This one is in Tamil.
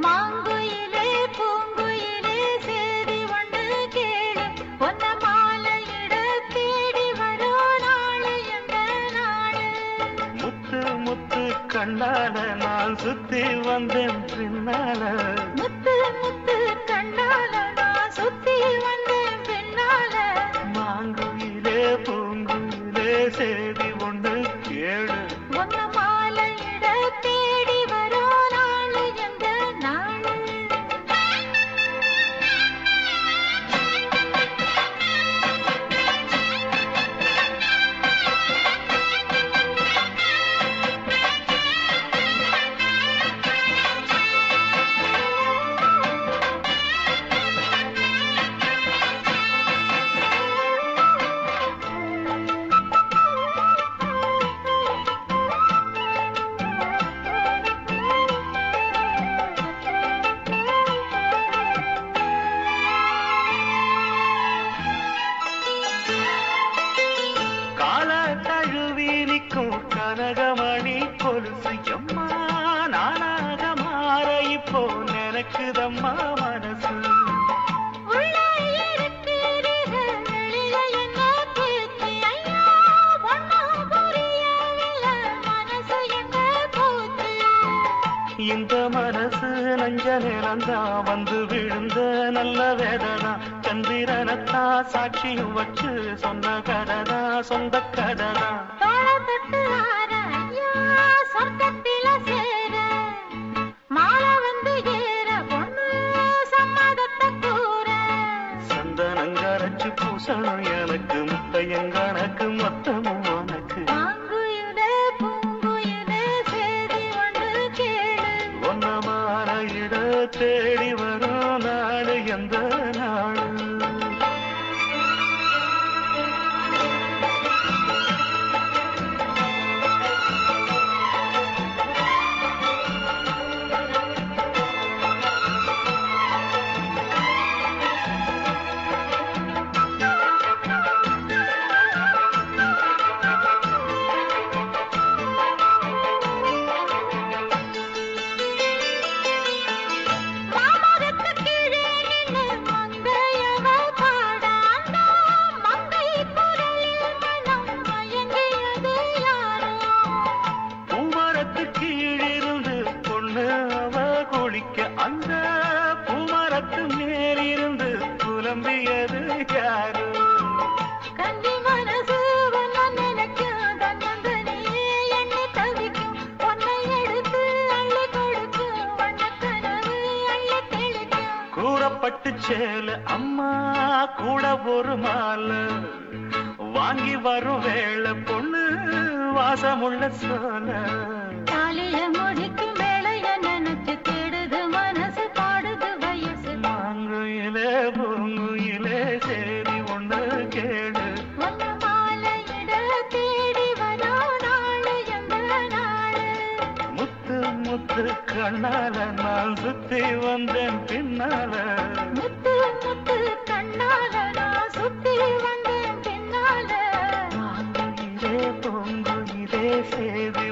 மாங்குயிலே பூங்குயிலே சேதி ஒன்று கேளு பொன்ன மாலையிட தேடி வரோ நாளு எந்த நாளு முத்து முத்து கண்ணால நான் சுத்தி வந்தேன் பின்னால முத்து முத்து கண்ணால நான் சுத்தி வந்தேன் பின்னால மாங்குயிலே பூங்குயிலே சேதி ஒன்று கேளு பொன்ன மாலையிட தேடி வரோ நாளு எந்த நாளு கால தழுவி நிற்கும் கனகமணி கொலுசு எம்மா நானாக மாற இப்போ நினைக்குதம்மா மனசு உள்ளே இருக்கிறீர்கள் வெளியே என்ன பேச்சு ஐயா ஒன்னும் புரியவில்லை மனசு எங்க போச்சு இந்த மனசு நஞ்ச நிலந்தா வந்து விழுந்த நல்ல வேதனா சந்திரனத்தா சாட்சியும் வச்சு சொன்ன கதனா சொந்த கதனா தோள தொட்டு ஆற ஐயா சொர்க்கத்தில சேர மாலை வந்து ஏற பொண்ணு சம்மதத்தை கூற சந்தனங்கரைச்சு பூசணும் எனக்கு முத்தையங்கணக்கு மொத்தமும் உனக்கு மாங்குயிலே பூங்குயிலே சேதி ஒன்று கேளு ஒன்ன மாற இட தேடி வரும் நாடு எந்த நாடு மாமரத்து கீழே நின்னு மங்கையவ பாடாண்ட மங்கை குரலில் மனம் மயங்கியது யாரோ பூமரத்து கீழிருந்து பொண்ணு அவ குளிக்க அந்த பூமரத்து மேலிருந்து புலம்பியது யாரு கன்னி மனசு உன்னை நினைக்கும் தன்னந்தனியே எண்ணி தவிக்கும் உன்னை எடுத்து அள்ளி கொடுக்கும் வண்ணக் கனவு அள்ளி தெளிக்கும் கூறப்பட்டு சேல அம்மா கூட ஒரு மாலை வாங்கி வரும் வேளை பொண்ணு வாசமுள்ள சோல தாலிய முடிக்கும் வேளைய நினைச்சு தேடுது மனசு பாடுது வயசு மாங்குயிலே பூங்குயிலே சேரி ஒண்ணு கேடு ஒன்ன மாலையிட தேடி வரோ நாளு எந்த நாளு முத்து முத்து கண்ணால நான் சுத்தி வந்தேன் பின்னால முத்து முத்து கண்ணால நான் சுத்தி வந்தேன் பின்னால மாங்குயிலே பூங்குயிலே சேரி